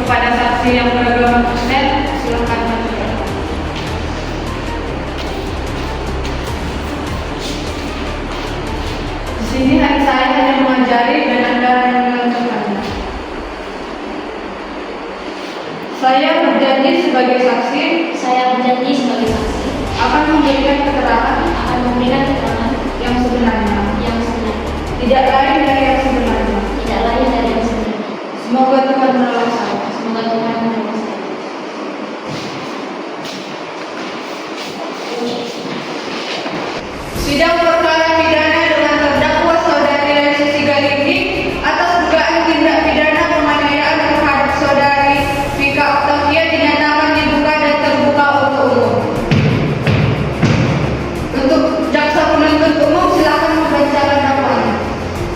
kepada saksi yang beragama Kristen, silakan lanjutkan. Di sini saya hanya mengajari dan Anda hanya mendengarkan. Saya berjanji sebagai saksi akan memberikan keterangan yang sebenarnya, tidak lain dari yang sebenarnya. Semoga Tuhan menolong saya. Sidang perkara pidana dengan terdakwa saudari Lesti Sigalinggi atas dugaan tindak pidana penganiayaan terhadap saudari Vika Octavia dinyatakan dibuka dan terbuka untuk umum. Untuk jaksa penuntut umum silakan membacakan dakwaan.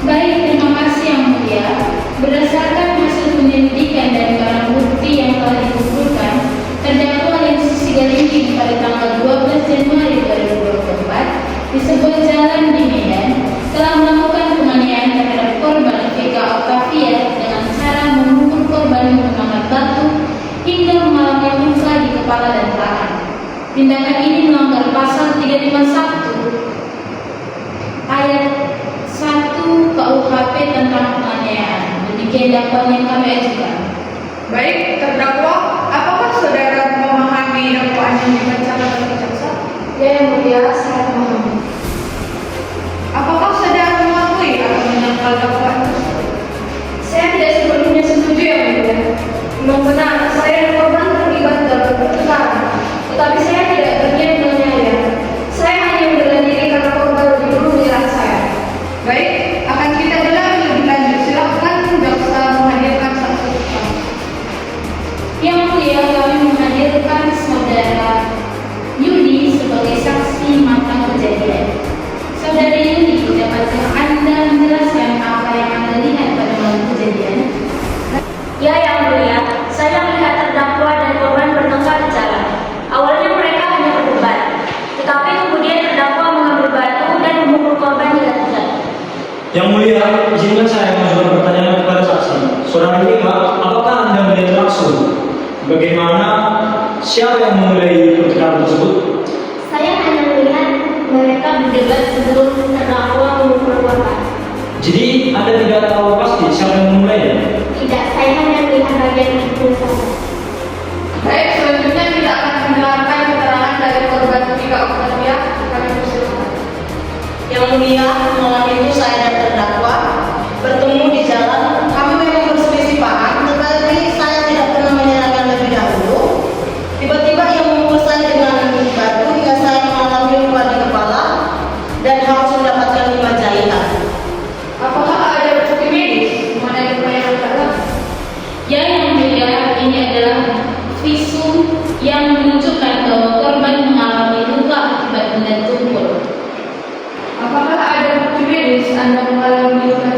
Baik, terima kasih Yang Mulia. Berdasarkan hasil penyelidikan dan barang bukti yang telah dikumpulkan, terdakwa Lesti Sigalinggi pada tanggal 12 Januari 2024 di sebuah jalan di Medan telah melakukan penganiayaan terhadap korban Vika Octavia dengan cara memukul korban menggunakan batu hingga mengalami luka di kepala dan tangan. Tindakan ini melanggar pasal 351 ayat 1 KUHP tentang penganiayaan. Demikian dakwaan yang kami ajukan. Baik, terdakwa, apakah saudara memahami dakwaan yang dibacakan oleh jaksa? Ya, Yang Mulia, saya memahami. Apakah saudara mengakui atau menyangkal dakwaan tersebut? Saya tidak sepenuhnya setuju, Yang Mulia. Memang benar, saya dan korban terlibat dalam pertukaran, tetapi saya tidak berniat menganiaya. Saya hanya membela diri karena korban lebih dulu menyerang saya. Baik, akan kita gelar lebih lanjut. Silakan jaksa menghadirkan saksi utama. Yang Mulia, kami menghadirkan saudara Yudi sebagai saksi mata kejadian. Saudari Yudi, dapatkah Anda menjelaskan apa yang Anda lihat pada malam kejadian? Ya, Yang Mulia, saya melihat terdakwa dan korban bertengkar di jalan. Awalnya mereka hanya berdebat, tetapi kemudian terdakwa mengambil batu dan memukul korban hingga terjatuh. Yang Mulia, izinkan saya mengajukan pertanyaan kepada saksi. Saudara Vika, apakah Anda melihat langsung bagaimana siapa yang memulai pertengkaran tersebut? Saya hanya melihat mereka berdebat sebelum terdakwa memukul korban. Jadi Anda tidak tahu pasti siapa yang memulainya? Tidak, saya hanya melihat bagian itu saja. Baik, selanjutnya kita akan mendengarkan keterangan dari korban Vika Octavia. Kami persilakan. Yang Mulia, malam itu saya dan terdakwa bertemu di jalan. Kami memang berselisih paham, tetapi saya tidak pernah menyerahkan lebih dahulu. Tiba-tiba ia memukul saya dengan batu hingga saya mengalami luka di kepala dan harus mendapatkan 5 jahitan. Apakah ada bukti medis mengenai luka yang terdapat? Ya, Yang Mulia, ini adalah visum yang menunjukkan bahwa korban mengalami luka akibat benda tumpul. Apakah ada bukti medis Anda mengalami luka